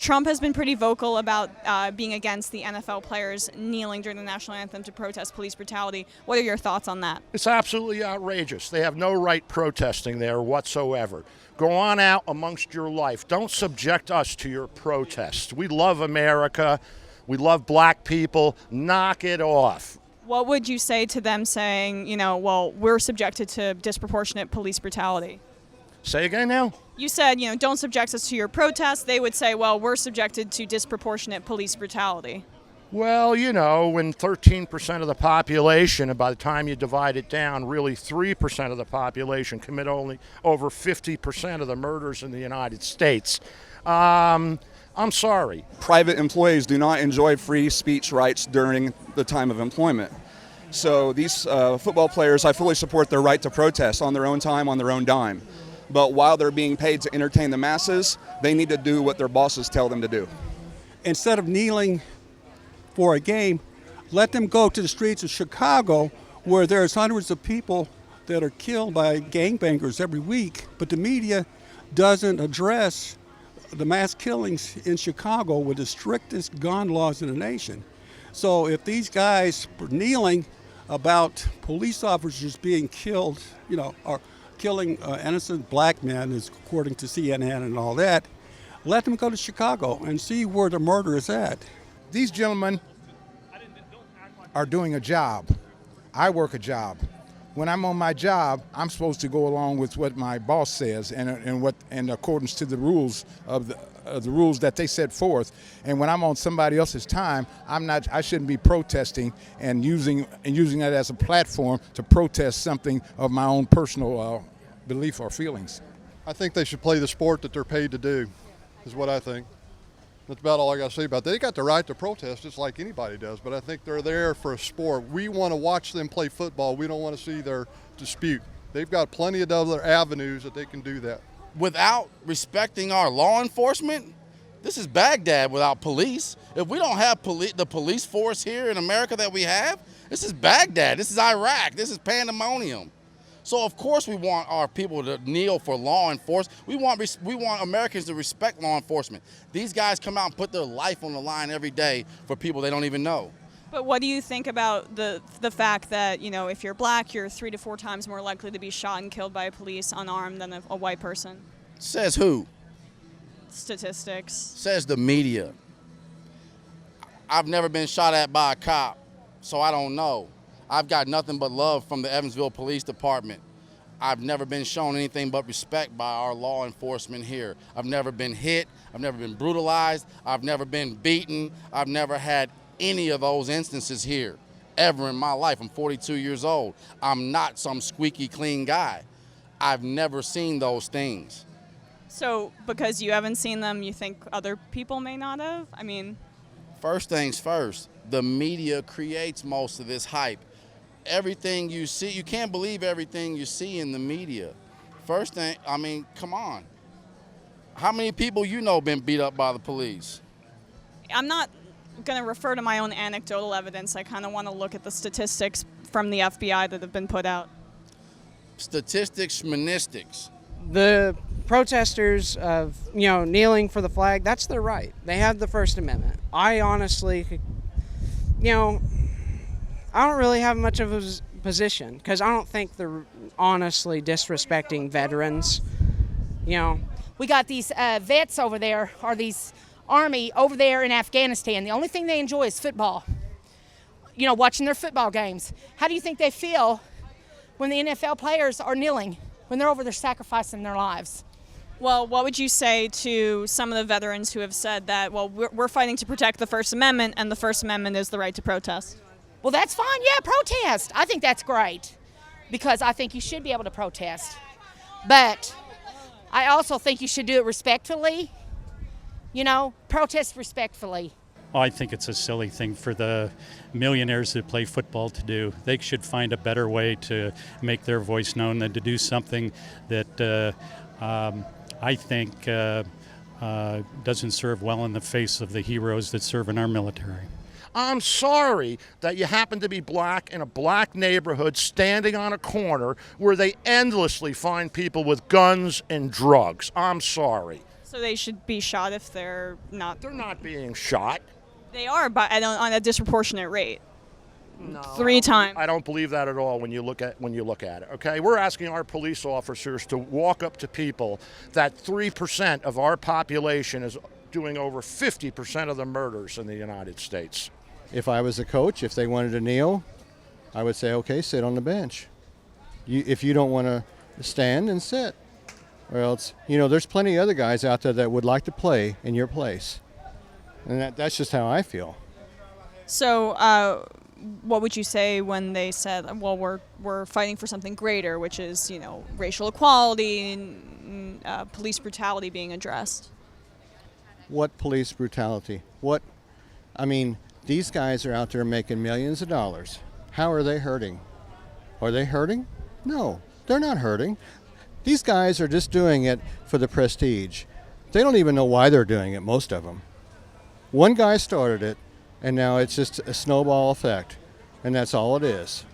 Trump has been pretty vocal about being against the NFL players kneeling during the national anthem to protest police brutality. What are your thoughts on that? It's absolutely outrageous. They have no right protesting there whatsoever. Go on out amongst your life. Don't subject us to your protests. We love America. We love black people. Knock it off. What would you say to them saying, well, we're subjected to disproportionate police brutality? Say again now? You said, don't subject us to your protests. They would say, well, we're subjected to disproportionate police brutality. Well, when 13% of the population, and by the time you divide it down, really 3% of the population commit only over 50% of the murders in the United States. I'm sorry. Private employees do not enjoy free speech rights during the time of employment. So these football players, I fully support their right to protest on their own time, on their own dime. But while they're being paid to entertain the masses, they need to do what their bosses tell them to do. Instead of kneeling for a game, let them go to the streets of Chicago where there's hundreds of people that are killed by gangbangers every week. But the media doesn't address the mass killings in Chicago with the strictest gun laws in the nation. So if these guys were kneeling about police officers being killed, or killing innocent black men, is according to CNN and all that, let them go to Chicago and see where the murder is at. These gentlemen are doing a job. I work a job. When I'm on my job, I'm supposed to go along with what my boss says and in accordance to the rules of the rules that they set forth. And when I'm on somebody else's time, I shouldn't be protesting and using that as a platform to protest something of my own personal belief or feelings. I think they should play the sport that they're paid to do, is what I think. That's about all I got to say about that. They got the right to protest just like anybody does, but I think they're there for a sport. We want to watch them play football. We don't want to see their dispute. They've got plenty of other avenues that they can do that. Without respecting our law enforcement, this is Baghdad without police. If we don't have the police force here in America that we have, this is Baghdad, this is Iraq, this is pandemonium. So of course we want our people to kneel for law enforcement. We want Americans to respect law enforcement. These guys come out and put their life on the line every day for people they don't even know. But what do you think about the fact that, if you're black, you're 3 to 4 times more likely to be shot and killed by police unarmed than a white person? Says who? Statistics. Says the media. I've never been shot at by a cop, so I don't know. I've got nothing but love from the Evansville Police Department. I've never been shown anything but respect by our law enforcement here. I've never been hit. I've never been brutalized. I've never been beaten. I've never had any of those instances here ever in my life. I'm 42 years old. I'm not some squeaky clean guy. I've never seen those things. So because you haven't seen them, you think other people may not have? First things first, the media creates most of this hype. Everything you see, you can't believe everything you see in the media. First thing, come on. How many people been beat up by the police? I'm not going to refer to my own anecdotal evidence. I kind of want to look at the statistics from the FBI that have been put out. Statistics, schmanistics. The protesters of, kneeling for the flag, that's their right. They have the First Amendment. I honestly, I don't really have much of a position because I don't think they're honestly disrespecting veterans. We got these vets over there, or these Army over there in Afghanistan. The only thing they enjoy is football. Watching their football games. How do you think they feel when the NFL players are kneeling, when they're over there sacrificing their lives? Well, what would you say to some of the veterans who have said that, well, we're fighting to protect the First Amendment, and the First Amendment is the right to protest? Well, that's fine. Yeah, protest. I think that's great because I think you should be able to protest. But I also think you should do it respectfully. Protest respectfully. I think it's a silly thing for the millionaires that play football to do. They should find a better way to make their voice known than to do something that I think doesn't serve well in the face of the heroes that serve in our military. I'm sorry that you happen to be black in a black neighborhood standing on a corner where they endlessly find people with guns and drugs. I'm sorry. So they should be shot if they're not. They're not being shot. They are, but on a disproportionate rate. No. 3 times. I don't believe that at all when you look at it. Okay, we're asking our police officers to walk up to people that 3% of our population is doing over 50% of the murders in the United States. If I was a coach, if they wanted to kneel, I would say, okay, sit on the bench. If you don't want to stand, and sit. Or else, there's plenty of other guys out there that would like to play in your place. And that's just how I feel. So, what would you say when they said, well, we're fighting for something greater, which is, racial equality and police brutality being addressed? What police brutality? These guys are out there making millions of dollars. How are they hurting? Are they hurting? No, they're not hurting. These guys are just doing it for the prestige. They don't even know why they're doing it, most of them. One guy started it, and now it's just a snowball effect, and that's all it is.